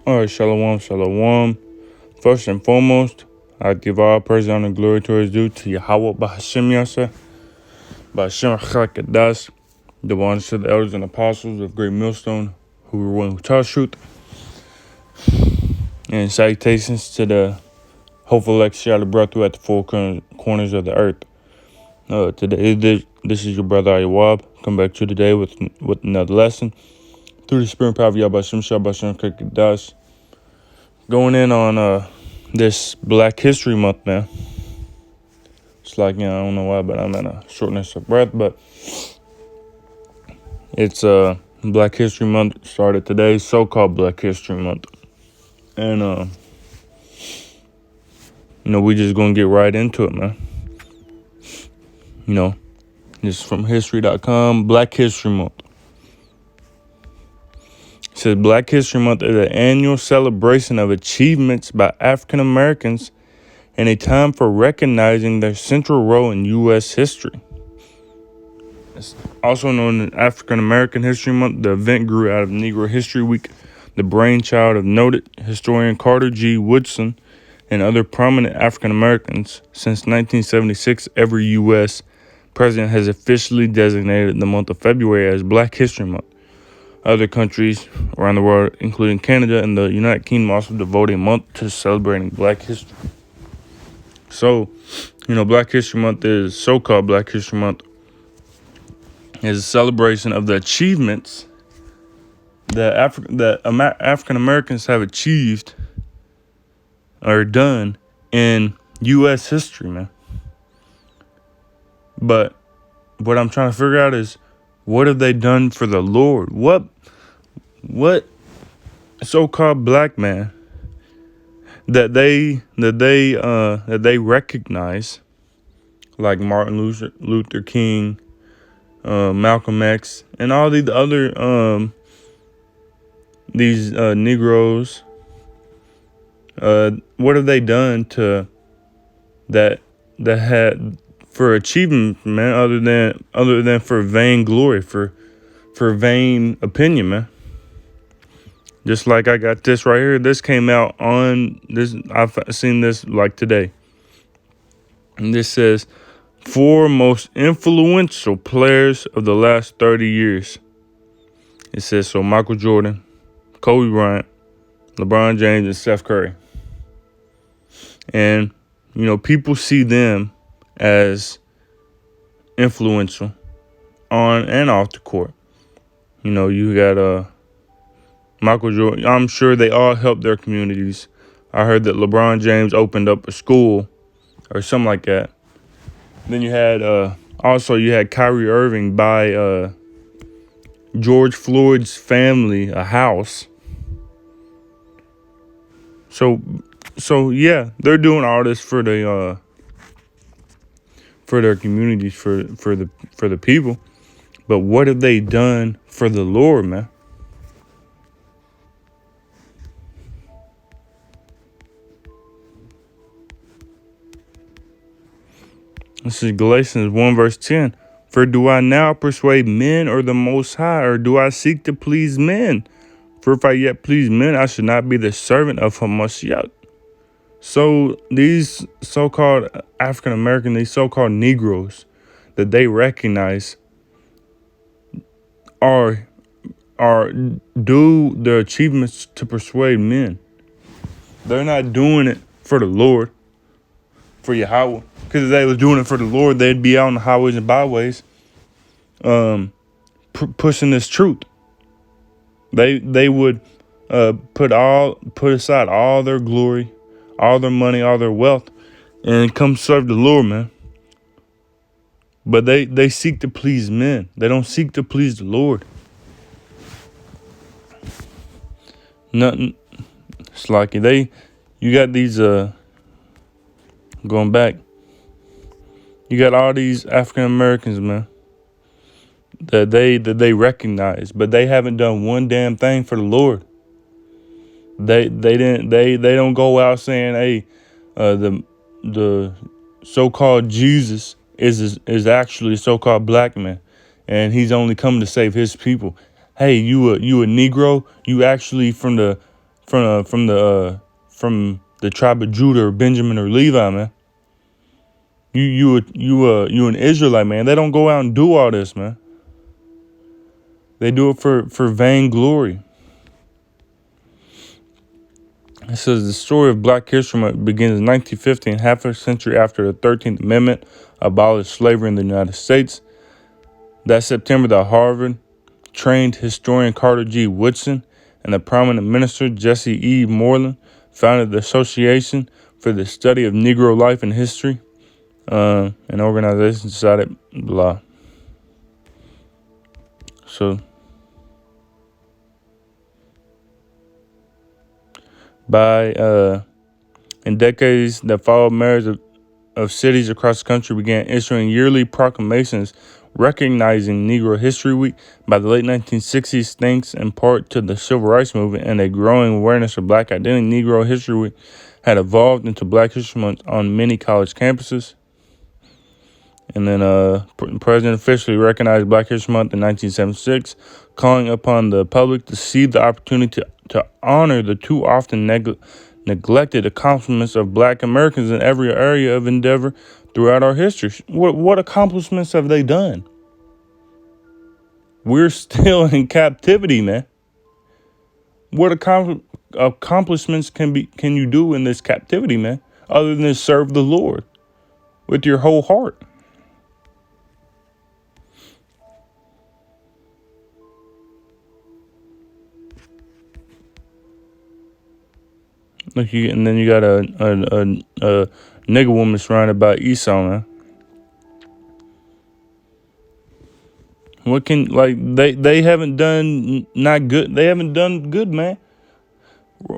All right, shalom, shalom. First and foremost, I give all praise, honor, and glory to His due to Yahweh Bahashim Yasa, Bahashim Chakadas, the ones to the elders and apostles of Great Millstone, who were one who taught truth, and salutations to the hopeful elect shattered brought throughout the four corners of the earth. Today, this is your brother Ayawab. Come back to today with another lesson through the spirit and power of Yahweh Bahashim Chakadas. Going in on this Black History Month, man. It's like, I don't know why, but I'm at a shortness of breath. But it's Black History Month started today, so-called Black History Month. And, we just going to get right into it, man. This is from history.com, Black History Month. It says Black History Month is an annual celebration of achievements by African Americans and a time for recognizing their central role in U.S. history. It's also known as African American History Month. The event grew out of Negro History Week, the brainchild of noted historian Carter G. Woodson and other prominent African Americans. Since 1976, every U.S. president has officially designated the month of February as Black History Month. Other countries around the world, including Canada and the United Kingdom, also devote a month to celebrating Black history. So, Black History Month is so-called Black History Month is a celebration of the achievements that African Americans have achieved or done in U.S. history, man. But what I'm trying to figure out is, what have they done for the Lord? What so-called black man that they recognize, like Martin Luther King, Malcolm X, and all these other Negroes. What have they done to that had for achievement, man? Other than for vain glory, for vain opinion, man. Just like I got this right here. This came out on this. I've seen this like today. And this says, 4 most influential players of the last 30 years. It says, so Michael Jordan, Kobe Bryant, LeBron James, and Steph Curry. And, people see them as influential on and off the court. You got Michael Jordan. I'm sure they all helped their communities. I heard that LeBron James opened up a school or something like that. Then you had Kyrie Irving buy George Floyd's family a house. So yeah, they're doing all this for their communities, for the people. But what have they done for the Lord, man? This is Galatians 1 verse 10. For do I now persuade men or the Most High, or do I seek to please men? For if I yet please men, I should not be the servant of Hamashiach. So these so-called African American, these so-called Negroes that they recognize are do their achievements to persuade men. They're not doing it for the Lord, for Yahweh. Because if they was doing it for the Lord, they'd be out on the highways and byways, pushing this truth. They would put aside all their glory, all their money, all their wealth, and come serve the Lord, man. But they seek to please men. They don't seek to please the Lord. Nothing. It's like you got these going back. You got all these African Americans, man, that they recognize, but they haven't done one damn thing for the Lord. They don't go out saying, hey, the so-called Jesus is actually a so-called black man, and he's only come to save his people. Hey, you a Negro? You actually from the from the tribe of Judah or Benjamin or Levi, man. You an Israelite, man. They don't go out and do all this, man. They do it for vainglory. It says the story of Black History Month begins in 1915, half a century after the 13th Amendment abolished slavery in the United States. That September, the Harvard-trained historian Carter G. Woodson and the prominent minister Jesse E. Moreland founded the Association for the Study of Negro Life and History. An organization decided blah. So in decades that followed, mayors of cities across the country began issuing yearly proclamations recognizing Negro History Week. By the late 1960s, thanks in part to the Civil Rights Movement and a growing awareness of Black identity, Negro History Week had evolved into Black History Month on many college campuses. And then the president officially recognized Black History Month in 1976, calling upon the public to see the opportunity to honor the too often neglected accomplishments of Black Americans in every area of endeavor throughout our history. What accomplishments have they done? We're still in captivity, man. What accomplishments can you do in this captivity, man, other than serve the Lord with your whole heart? And then you got a nigga woman surrounded by Esau, man. What can they haven't done not good? They haven't done good, man.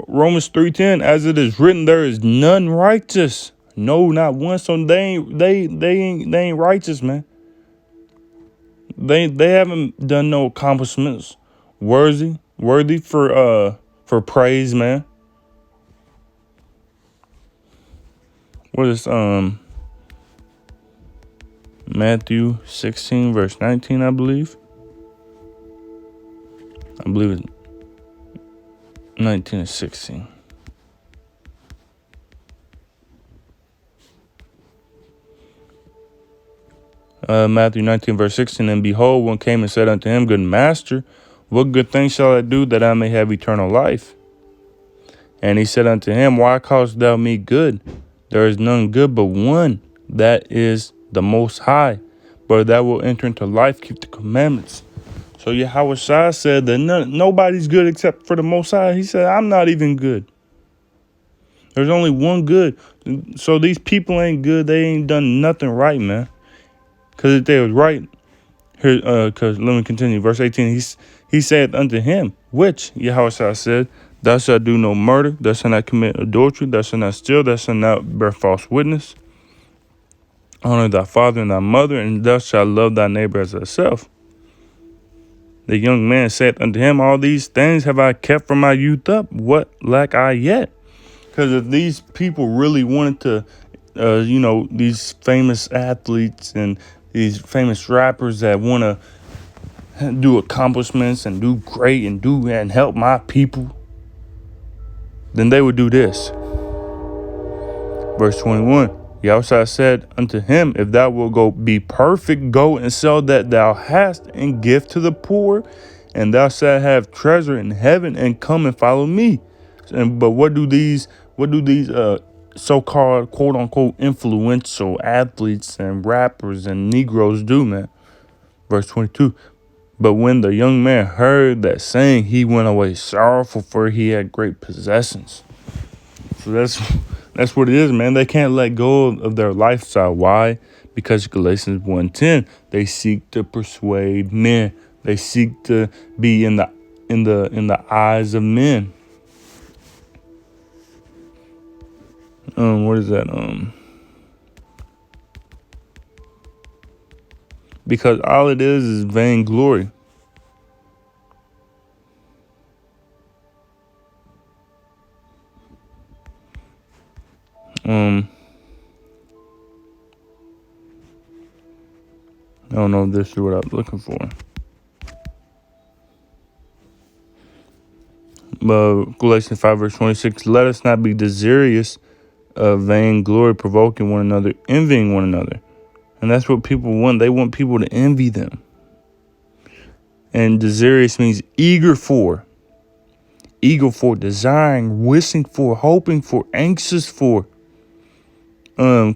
Romans 3:10, as it is written, there is none righteous. No, not one. So they ain't righteous, man. They haven't done no accomplishments worthy for praise, man. What is Matthew 16 verse 19, I believe. I believe it's 19 and 16. Matthew 19 verse 16, and behold, one came and said unto him, Good master, what good thing shall I do that I may have eternal life? And he said unto him, Why callest thou me good? There is none good but one, that is the Most High. But thou wilt enter into life, keep the commandments. So Yahweh Shai said that nobody's good except for the Most High. He said, I'm not even good. There's only one good. So these people ain't good. They ain't done nothing right, man. Because if they was right, here, because let me continue. Verse 18, he said unto him, which Yahweh Shai said, Thou shalt do no murder, thou shalt not commit adultery, thou shalt not steal, thou shalt not bear false witness. Honor thy father and thy mother, and thou shalt love thy neighbor as thyself. The young man said unto him, All these things have I kept from my youth up. What lack I yet? Because if these people really wanted to, these famous athletes and these famous rappers that want to do accomplishments and do great and help my people, then they would do this. Verse 21, Yahweh said unto him, If thou wilt go be perfect, go and sell that thou hast and give to the poor, and thou shalt have treasure in heaven, and come and follow me. But what do these so-called quote unquote influential athletes and rappers and Negroes do, man? Verse 22, But when the young man heard that saying, he went away sorrowful, for he had great possessions. So that's what it is, man. They can't let go of their lifestyle. Why? Because Galatians 1:10, they seek to persuade men. They seek to be in the eyes of men. What is that? Because all it is vainglory. I don't know if this is what I was looking for. Galatians 5 verse 26, let us not be desirous of vainglory, provoking one another, envying one another. And that's what people want. They want people to envy them. And desirous means eager for, desiring, wishing for, hoping for, anxious for,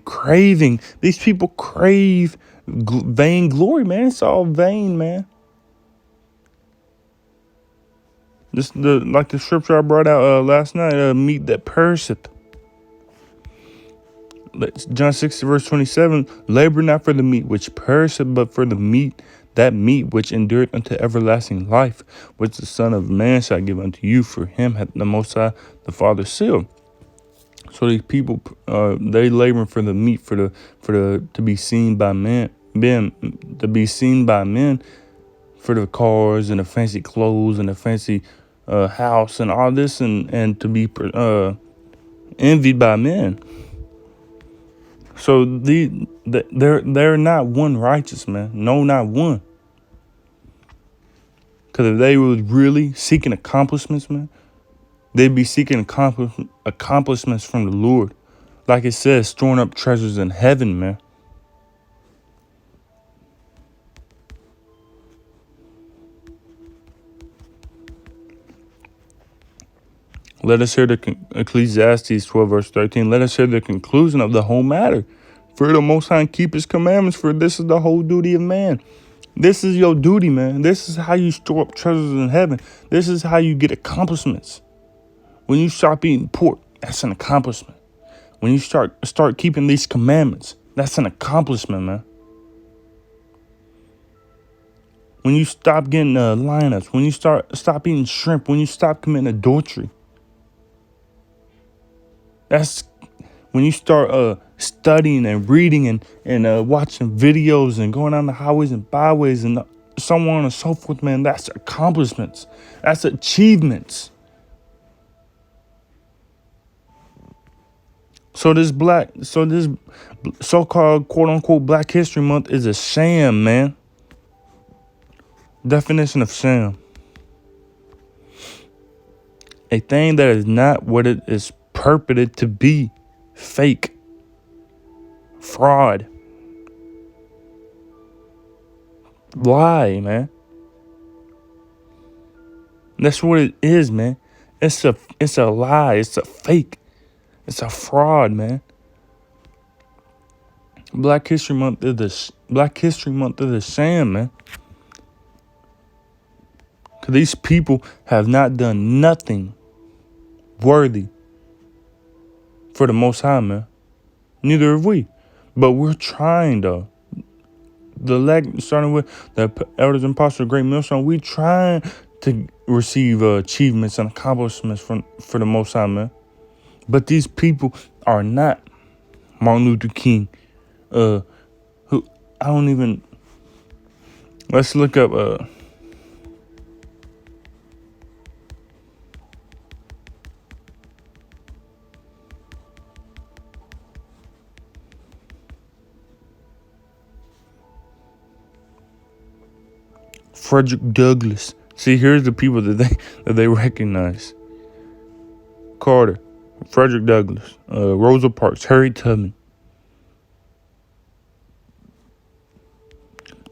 craving. These people crave vainglory, man. It's all vain, man. This like the scripture I brought out last night, meat that perisheth. John 6 verse 27, labor not for the meat which perisheth, but for the meat, that meat which endureth unto everlasting life, which the Son of Man shall give unto you. For him hath the Most High, the Father, sealed. So these people, they laboring for the meat, to be seen by men, to be seen by men, for the cars and the fancy clothes and the fancy house and all this, and to be envied by men. So they're not one righteous, man. No, not one. Because if they were really seeking accomplishments, man, they'd be seeking accomplishments from the Lord. Like it says, storing up treasures in heaven, man. Let us hear the Ecclesiastes 12 verse 13. Let us hear the conclusion of the whole matter. For the Most High keep his commandments, for this is the whole duty of man. This is your duty, man. This is how you store up treasures in heaven. This is how you get accomplishments. When you stop eating pork, that's an accomplishment. When you start keeping these commandments, that's an accomplishment, man. When you stop getting lineups, when you stop eating shrimp, when you stop committing adultery, that's when you start studying and reading and watching videos and going on the highways and byways and so on and so forth, man. That's accomplishments. That's achievements. So this so-called quote unquote Black History Month is a sham, man. Definition of sham: a thing that is not what it is purported to be. Fake. Fraud. Lie, man. That's what it is, man. It's a lie. It's a fake. It's a fraud, man. Black History Month is a sham, man. Cause these people have not done nothing worthy for the Most High, man. Neither have we. But we're trying, though. Starting with the elders and apostles of Great Millstone, we trying to receive achievements and accomplishments for the Most High, man. But these people are not Martin Luther King, who I don't even. Let's look up. Frederick Douglass. See, here's the people that they recognize: Carter, Frederick Douglass, Rosa Parks, Harriet Tubman,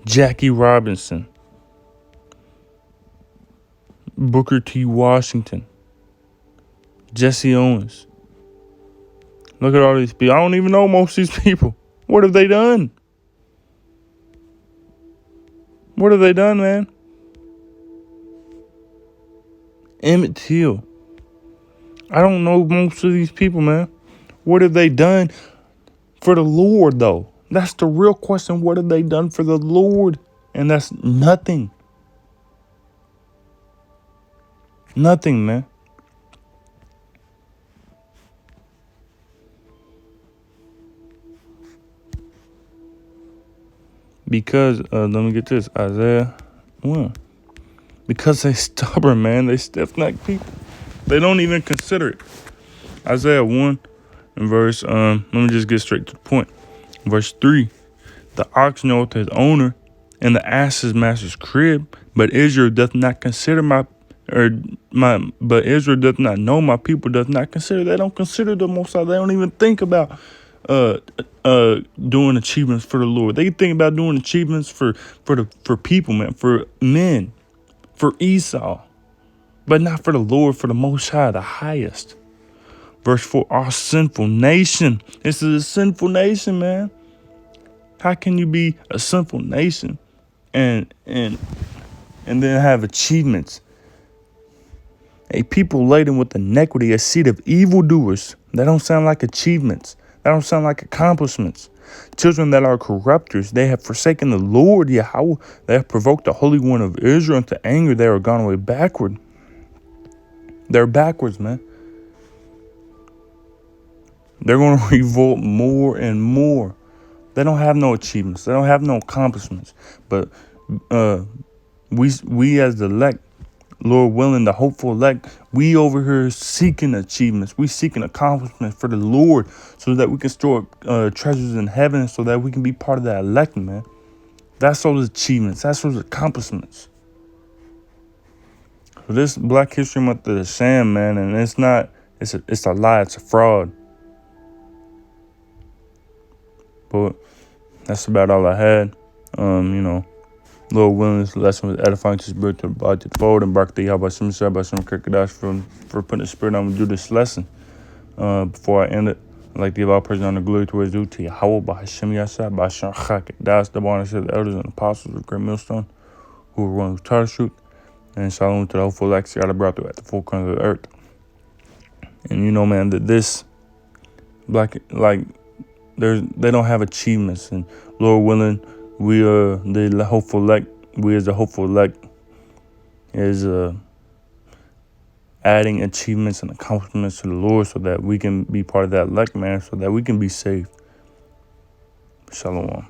Jackie Robinson, Booker T. Washington, Jesse Owens. Look at all these people. I don't even know most of these people. What have they done? What have they done, man? Emmett Till. I don't know most of these people, man. What have they done for the Lord, though? That's the real question. What have they done for the Lord? And that's nothing. Nothing, man. Because, let me get this, Isaiah 1. Because they stubborn, man. They stiff-necked people. They don't even consider it. Isaiah 1 and verse, let me just get straight to the point. Verse 3, the ox knoweth his owner, and the ass his master's crib, but Israel doth not consider But Israel does not know, my people does not consider. They don't consider the Most High. They don't even think about doing achievements for the Lord. They think about doing achievements for people, man, for men, for Esau, but not for the Lord, for the Most High, the highest. Verse 4, our sinful nation. This is a sinful nation, man. How can you be a sinful nation and then have achievements? A people laden with iniquity, a seed of evildoers. That don't sound like achievements. That don't sound like accomplishments. Children that are corrupters, they have forsaken the Lord, Yahweh. They have provoked the Holy One of Israel into anger. They are gone away backward. They're backwards, man. They're going to revolt more and more. They don't have no achievements. They don't have no accomplishments. But we as the elect, Lord willing, the hopeful elect, we over here seeking achievements. We seeking accomplishments for the Lord so that we can store treasures in heaven, so that we can be part of that elect, man. That's those achievements. That's those accomplishments. So this Black History Month is a sham, man, and it's not. It's a lie. It's a fraud. But that's about all I had. Lord willing, this lesson was edifying to spirit to the body to the forward, and Barak the by some Kirkadash for putting the spirit on me to do this lesson. Before I end it, I'd like to give all praise and honor glory to his due to Yahweh by Hashem Yasai, by Sham Das, the born said the elders and apostles of Great Millstone, who were one who taught the truth, and shalom to the hopeful elect God brought through at the full corner of the earth. And man, that this they don't have achievements, and Lord willing, we are the hopeful elect. We as the hopeful elect is adding achievements and accomplishments to the Lord, so that we can be part of that elect, man, so that we can be saved. Shalom.